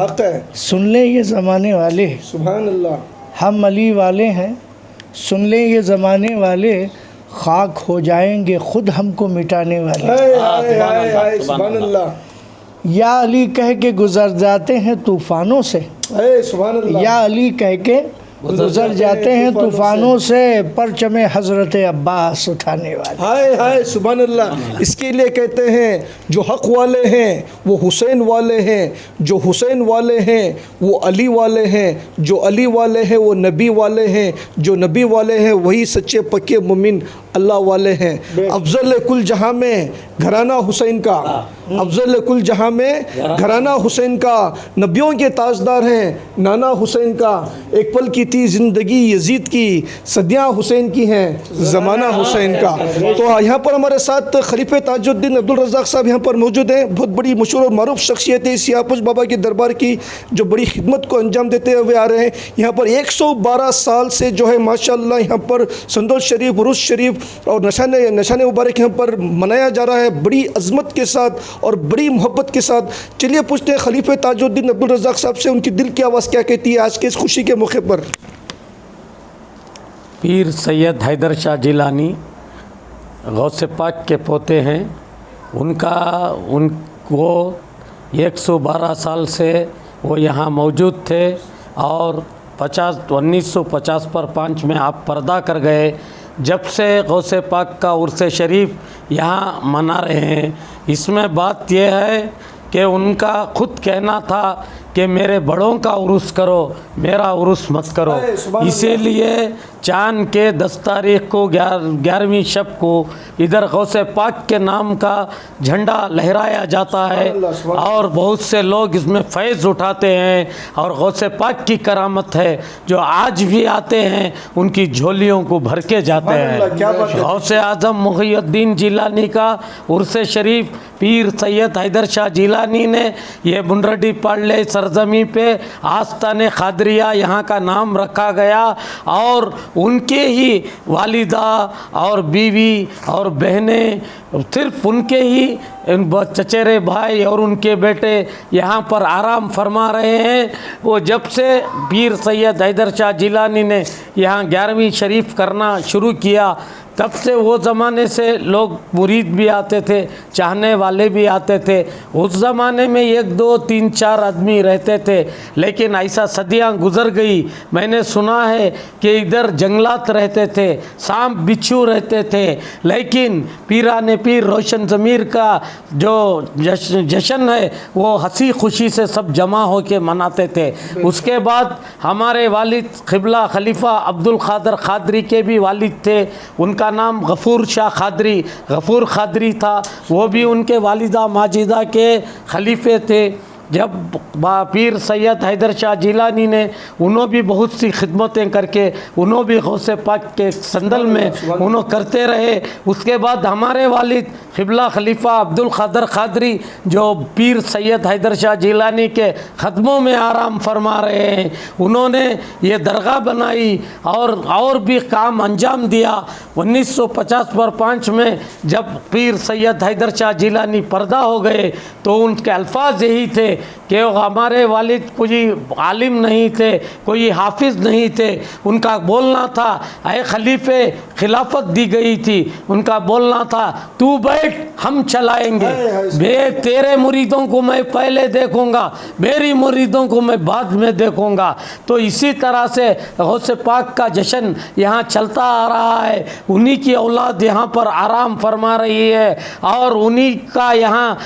हक है। सुन ले ये ज़माने वाले, सुभान अल्लाह। हम अली वाले हैं। सुन ले ये ज़माने वाले, खाक हो जाएंगे खुद हमको मिटाने वाले। हाय हाय हाय हाय सुभान अल्लाह। या अली कह के गुजर जाते हैं तूफ़ानों से। हाय सुभान अल्लाह। या अली कह के गुजर जाते हैं तूफ़ानों से, परचमे हज़रत अब्बास उठाने वाले। हाय हाय सुभान अल्लाह। इसके लिए कहते हैं जो हक वाले हैं वो हुसैन वाले हैं, जो हुसैन वाले हैं वो अली वाले हैं, जो अली वाले हैं वो नबी वाले हैं, जो नबी वाले हैं वही सच्चे पक्के मोमिन अल्लाह वाले हैं। अफजल कुल जहाँ में घराना हुसैन का, अफजल कुल जहाँ में घराना हुसैन का, नबियों के ताजदार हैं नाना हुसैन का। एक पल की थी ज़िंदगी यजीद की, सदियाँ हुसैन की हैं ज़माना हुसैन का। तो यहाँ पर हमारे साथ खलीफे ताजुद्दीन अब्दुल रज़्ज़ाक़ साहब यहाँ पर मौजूद हैं। बहुत बड़ी मशहूर और मारूफ शख्सियत है इस यापुस बाबा के दरबार की, जो बड़ी खिदमत को अंजाम देते हुए आ रहे हैं। यहाँ पर 112 साल से जो है माशाअल्लाह यहाँ पर संदोल शरीफ, उरुस शरीफ और नशाने मुबारक यहाँ पर मनाया जा रहा है बड़ी अज़मत के साथ और बड़ी मोहब्बत के साथ। चलिए पूछते हैं खलीफे ताजुद्दीन अब्दुल रज़्ज़ाक़ साहब से उनकी दिल की आवाज़ क्या कहती है आज के इस खुशी के मौके पर। पीर सैयद हैदर शाह जिलानी गौसे पाक के पोते हैं। उनको 112 साल से वो यहाँ मौजूद थे और 1950 पर 5 में आप पर्दा कर गए। जब से गौसे पाक का उर्स शरीफ यहाँ मना रहे हैं। इसमें बात यह है कि उनका खुद कहना था कि मेरे बड़ों का उर्स करो, मेरा उर्स मत करो। इसीलिए चाँद के 10 तारीख को 11वीं शब को इधर गौसे पाक के नाम का झंडा लहराया जाता है और बहुत से लोग इसमें फैज़ उठाते हैं और गौसे पाक की करामत है जो आज भी आते हैं उनकी झोलियों को भर के जाते हैं। गौसे आज़म मुहियुद्दीन जिलानी का उर्स शरीफ पीर सैयद हैदर शाह जिलानी ने ये बुंडरडी पाड़ले सरजमी पे आस्ताने ख़ादरिया यहाँ का नाम रखा गया और उनके ही वालिदा और बीवी और बहनें, सिर्फ उनके ही चचेरे भाई और उनके बेटे यहाँ पर आराम फरमा रहे हैं। वो जब से पीर सैयद हैदर शाह जिलानी ने यहाँ 11वीं शरीफ करना शुरू किया तब से वो ज़माने से लोग मुरीद भी आते थे, चाहने वाले भी आते थे। उस ज़माने में 1 2 3 4 आदमी रहते थे, लेकिन ऐसा सदियां गुज़र गई। मैंने सुना है कि इधर जंगलात रहते थे, सांप बिच्छू रहते थे, लेकिन पीराने पीर रोशन ज़मीर का जो जश्न है वो हंसी खुशी से सब जमा हो के मनाते थे। उसके बाद हमारे वालिद क़िबला खलीफा अब्दुल क़ादिर क़ादरी के भी वालिद थे, उनका नाम गफ़ूर शाह क़ादरी, गफ़ूर क़ादरी था। वो भी उनके वालिदा माजिदा के खलीफे थे। जब पीर सैयद हैदर शाह जिलानी ने उन्होंने भी बहुत सी खिदमतें करके उन्होंने भी गौसे पाक के संदल में उन्होंने करते रहे। उसके बाद हमारे वालिद क़िबला खलीफा अब्दुल क़ादिर क़ादरी जो पीर सैयद हैदर शाह जिलानी के ख़दमों में आराम फरमा रहे हैं, उन्होंने ये दरगाह बनाई और भी काम अंजाम दिया। 1950 पर 5 में जब पीर सैयद हैदर शाह जिलानी पर्दा हो गए तो उनके अल्फाज यही थे कि हमारे वालिद कोई आलिम नहीं थे, कोई हाफिज़ नहीं थे। उनका बोलना था, ऐ खलीफे खिलाफत दी गई थी, उनका बोलना था तू बैठ हम चलाएंगे, तेरे मुरीदों को मैं पहले देखूंगा, मेरी मुरीदों को मैं बाद में देखूंगा। तो इसी तरह से गौसे पाक का जश्न यहाँ चलता आ रहा है। उन्हीं की औलाद यहाँ पर आराम फरमा रही है और उन्हीं का यहाँ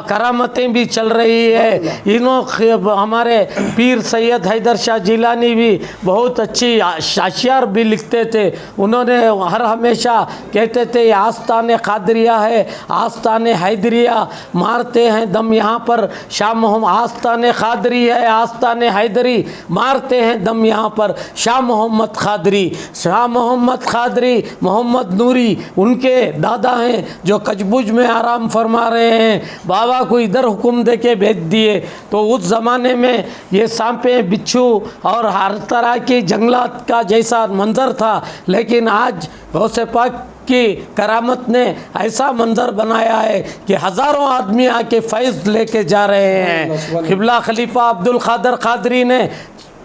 करामतें भी चल रही है। हमारे पीर सैयद हैदर शाह जिलानी भी बहुत अच्छी अशियार भी लिखते थे। उन्होंने हर हमेशा कहते थे आस्ताने क़ादरिया है, आस्ताने हैदरिया, मारते हैं दम यहाँ पर शाह मोहम्मद, आस्ताने क़ादरी है, आस्ताने हैदरी, मारते हैं दम यहाँ पर शाह मोहम्मद क़ादरी। शाह मोहम्मद क़ादरी मोहम्मद नूरी उनके दादा हैं जो कजबुज में आराम फरमा रहे हैं। बाबा को इधर हुक्म दे के भेज दिए। तो उस ज़माने में ये सांपे बिच्छू और हर तरह की जंगलात का जैसा मंजर था, लेकिन आज गौसे पाक की करामत ने ऐसा मंजर बनाया है कि हज़ारों आदमी आके फैज़ लेके जा रहे हैं। क़िबला खलीफा अब्दुल क़ादिर क़ादरी ने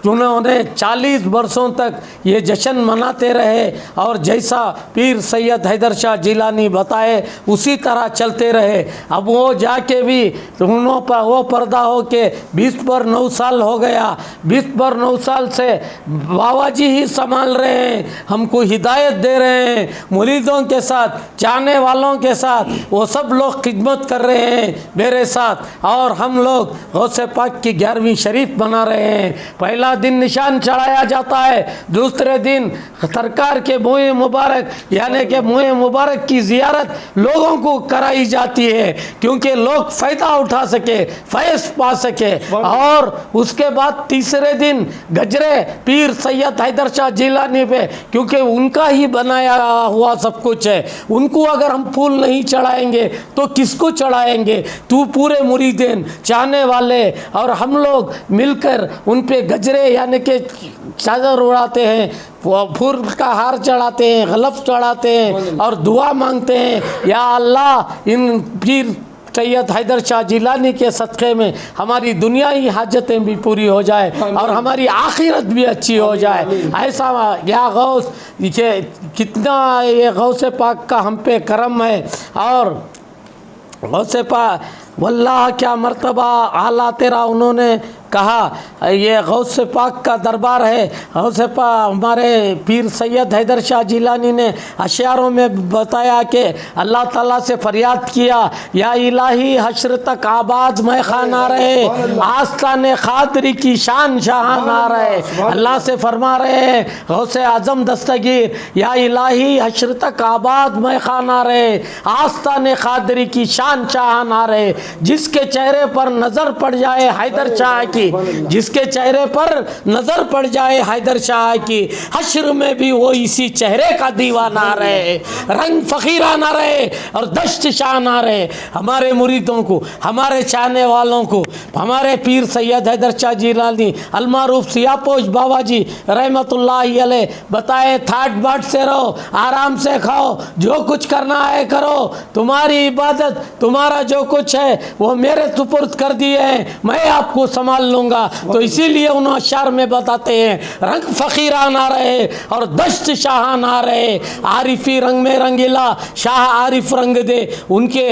उन्होंने 40 वर्षों तक ये जश्न मनाते रहे और जैसा पीर सैयद हैदर शाह जिलानी बताए उसी तरह चलते रहे। अब वो जाके भी वो पर्दा हो के 20 पर 9 साल हो गया। 20 पर 9 साल से बाबा जी ही संभाल रहे हैं, हमको हिदायत दे रहे हैं। मुरीदों के साथ, चाहने वालों के साथ वो सब लोग खिदमत कर रहे हैं मेरे साथ, और हम लोग गौसे पाक की 11वीं शरीफ बना रहे हैं। पहला दिन निशान चढ़ाया जाता है, दूसरे दिन सरकार के मुँह मुबारक यानी कि मुँह मुबारक की ज़ियारत लोगों को कराई जाती है, क्योंकि लोग फ़ायदा उठा सके, फैज़ पा सके। और उसके बाद तीसरे दिन गजरे पीर सैयद हैदर शाह जिलानी पे, क्योंकि उनका ही बनाया हुआ सब कुछ है, उनको अगर हम फूल नहीं चढ़ाएंगे तो किसको चढ़ाएंगे। तू पूरे मुरीदीन, चाहने वाले और हम लोग मिलकर उन पे गजरे यानी कि चादर उड़ाते हैं, फूल का हार चढ़ाते हैं, गलफ चढ़ाते हैं और दुआ मांगते हैं, या अल्लाह इन पीर सैयद हैदर शाह जिलानी के सदक़े में हमारी दुनियाई हाजतें भी पूरी हो जाए और हमारी आखिरत भी अच्छी हो जाए। ऐसा या गौस ये कितना ये गौसे पाक का हम पे करम है। और गौसे पाक वल्लाह क्या मर्तबा आला तेरा उन्होंने कहा। ये गौसे पाक का दरबार है। गौसे पाक हमारे पीर सैयद हैदर शाह जिलानी ने अशारों में बताया कि अल्लाह ताला से फरियाद किया, या इलाही हश्र तक आबाद मैं खाना रहे, आस्ताने खादरी की शान शहाना रहे। अल्लाह से फरमा रहे हैं गौसे आज़म दस्तगीर, या इलाही हश्र तक आबाद मैं खाना रहे, आस्ताने खादरी की शान शहाना रहे। जिसके चेहरे पर नज़र पड़ जाए हैदर शाह की, जिसके चेहरे पर नजर पड़ जाए हैदर शाह की, हश्र में भी वो इसी चेहरे का दीवाना रहे, रंग फकीराना रहे और दश्त शाना रहे। हमारे मुरीदों को, हमारे चाहने वालों को हमारे पीर सैयद हैदर शाह जिलानी अलमारूफ सियापोश बाबा जी रहमतुल्लाहि अलैह बताए, थाट बाट से रहो, आराम से खाओ, जो कुछ करना है करो, तुम्हारी इबादत, तुम्हारा जो कुछ है वो मेरे सुपुर्द कर दिए हैं, मैं आपको संभाल लूँगा। तो इसीलिए उन अशार में बताते हैं रंग फकीराना रहे और दश्त शाहाना रहे, आरिफी रंग में रंगीला शाह आरिफ रंग दे। उनके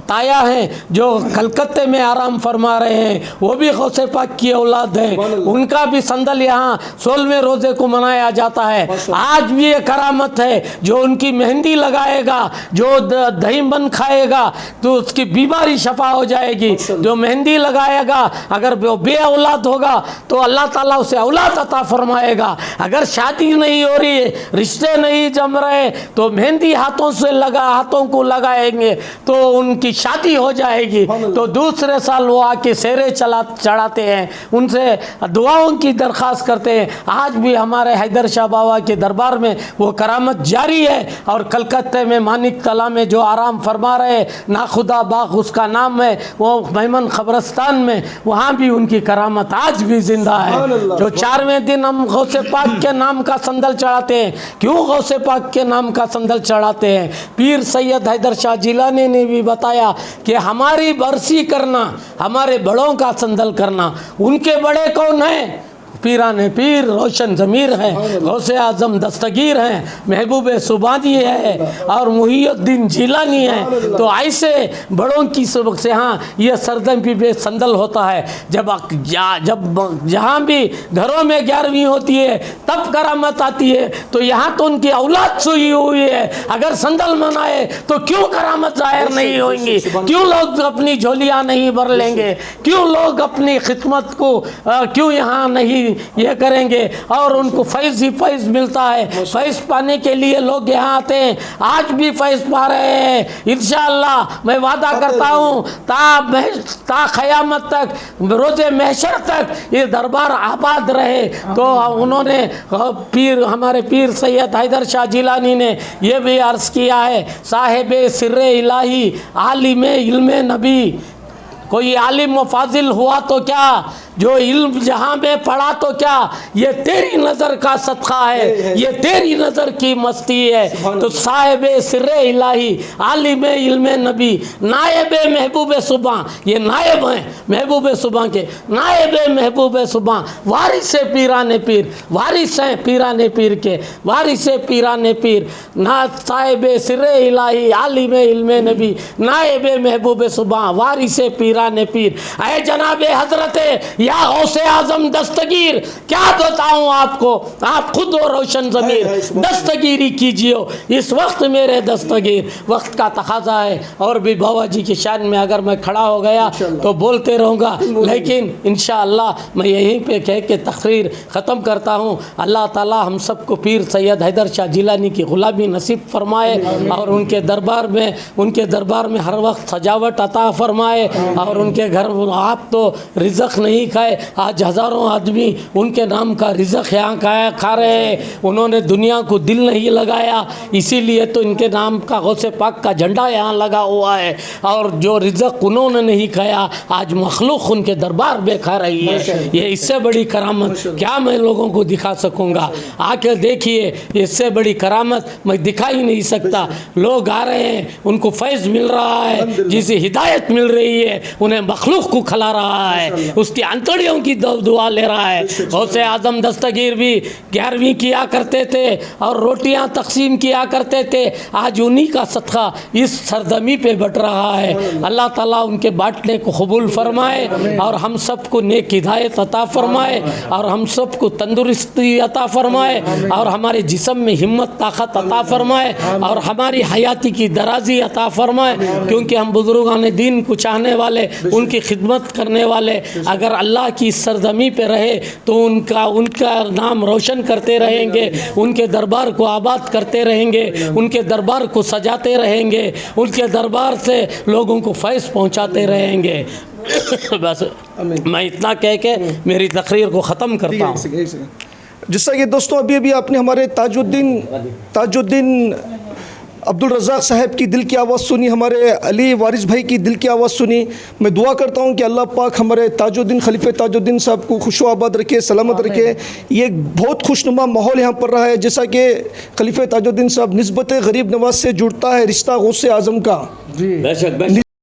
ताया हैं जो कलकत्ते में आराम फरमा रहे हैं, वो भी गौसे पाक की औलाद है, उनका भी संदल यहाँ 16वें रोज़े को मनाया जाता है। आज भी ये करामत है, जो उनकी मेहंदी लगाएगा, जो दही बन खाएगा तो उसकी बीमारी शफा हो जाएगी। जो मेहंदी लगाएगा अगर वो बे औलाद होगा तो अल्लाह ताला उसे औलाद अता फरमाएगा। अगर शादी नहीं हो रही है, रिश्ते नहीं जम रहे, तो मेहंदी हाथों को लगाएंगे तो उनकी शादी हो जाएगी। तो दूसरे साल वो आके सेरे चढ़ाते हैं, उनसे दुआओं की दरख्वास्त करते हैं। आज भी हमारे हैदर शाह बाबा के दरबार में वो करामत जारी है। और कलकत्ते में मानिक तला में जो आराम फरमा रहे, नाखुदा बाग उसका नाम है, वो मेमन खबरस्तान में, वहाँ भी उनकी करामत आज भी जिंदा है। जो 4वें दिन हम गौसे पाक के नाम का संदल चढ़ाते हैं। क्यों गौसे पाक के नाम का संदल चढ़ाते हैं? पीर सैयद हैदर शाह जिलानी ने भी बताया कि हमारी बरसी करना, हमारे बड़ों का संदल करना। उनके बड़े कौन हैं? पीराने पीर रोशन ज़मीर हैं, गौसे आज़म दस्तगीर हैं, महबूब सुबानी है और मुहियुद्दीन जिलानी है। तो ऐसे बड़ों की सबक से हाँ ये सरदम पे संदल होता है। जब जहाँ भी घरों में 11वीं होती है तब करामत आती है। तो यहाँ तो उनकी औलाद सोई हुई है, अगर संदल मनाए तो क्यों करामत जाहिर नहीं होंगी? क्यों लोग अपनी झोलियाँ नहीं भर लेंगे? क्यों लोग अपनी खिदमत को क्यों यहाँ नहीं ये करेंगे? और उनको फैज़ ही फैज़ मिलता है। फैज़ पाने के लिए लोग यहाँ आते हैं, आज भी फैज़ पा रहे हैं। इंशाअल्लाह मैं वादा करता हूँ ता क़यामत तक, रोज़े महशर तक ये दरबार आबाद रहे। तो उन्होंने हमारे पीर सैयद हैदर शाह जिलानी ने ये भी अर्ज़ किया है, साहिब सिर्रे इलाही आलिम इल्मे नबी, कोई आलिम व फाजिल हुआ तो क्या, जो इल्म जहाँ में पढ़ा तो क्या, ये तेरी नज़र का सदका है, ये तेरी नज़र की मस्ती है। तो साहिब सिर्रे इलाही आलिम इल्म नबी नायब महबूब सुबह, ये नायब हैं महबूब सुबह के, नायब महबूब सुबह, वारिस पीराने पीर, वारिस हैं पीराने पीर के, वारिस पीराने पीर, ना साहिब सिर्रे इलाही आलिम इल्म नबी नायब महबूब सुबह, वारिस पीराने पीर। ऐ जनाबे हजरत या गौसे आजम दस्तगीर, क्या बताऊं आपको, आप खुद हो रोशन ज़मीर, दस्तगीरी कीजिए इस वक्त मेरे दस्तगीर, वक्त का तकाजा है। और भी बाबा जी की शान में अगर मैं खड़ा हो गया तो बोलते रहूँगा, लेकिन इंशाअल्लाह मैं यहीं पे कह के तकरीर ख़त्म करता हूँ। अल्लाह ताला हम सबको पीर सैयद हैदर शाह जिलानी की ग़ुलामी नसीब फरमाए और उनके दरबार में हर वक्त सजावट अता फरमाए और उनके घर आप तो रिज़्क़ नहीं खाए, आज हज़ारों आदमी उनके नाम का रिज़्क़ यहाँ खा रहे हैं। उन्होंने दुनिया को दिल नहीं लगाया, इसीलिए तो इनके नाम का गौसे पाक का झंडा यहाँ लगा हुआ है। और जो रिज़्क़ उन्होंने नहीं खाया आज मखलूक उनके दरबार में खा रही है। ये इससे बड़ी करामत क्या मैं लोगों को दिखा सकूँगा, आके देखिए, इससे बड़ी करामत मैं दिखा ही नहीं सकता। लोग आ रहे हैं, उनको फैज़ मिल रहा है, जिसे हिदायत मिल रही है, उन्हें मखलूक को खिला रहा है, उसकी अंतड़ियों की दुआ ले रहा है। गौसे आज़म दस्तगीर भी 11वीं किया करते थे और रोटियां तकसीम किया करते थे, आज उन्हीं का सदका इस सरदमी पे बट रहा है। अल्लाह ताला उनके बांटने को कबूल फरमाए और हम सबको नेक हिदायत अता फरमाए और हम सबको तंदुरुस्ती अता फरमाए और हमारे जिस्म में हिम्मत ताकत अता फरमाए और हमारी हयाती की दराजी अता फरमाए, क्योंकि हम बुजुर्गान दीन को चाहने वाले, उनकी खिदमत करने वाले अगर अल्लाह की सरजमी पे रहे तो उनका नाम रोशन करते रहेंगे, उनके दरबार को आबाद करते रहेंगे, उनके दरबार को सजाते रहेंगे, उनके दरबार से लोगों को फैज़ पहुंचाते रहेंगे। बस मैं इतना कह के मेरी तकरीर को ख़त्म करता हूँ। जैसा कि दोस्तों अभी आपने हमारे ताजुद्दीन अब्दुल रज़ाक साहब की दिल की आवाज़ सुनी, हमारे अली वारिस भाई की दिल की आवाज़ सुनी। मैं दुआ करता हूँ कि अल्लाह पाक हमारे ताजुद्दीन खलीफे ताजुद्दीन साहब को खुशो आबाद रखे, सलामत रखे। ये बहुत खुशनुमा माहौल यहाँ पर रहा है। जैसा कि खलीफे ताजुद्दीन साहब निस्बत गरीब नवाज से जुड़ता है रिश्ता गौसे आज़म का, बेशक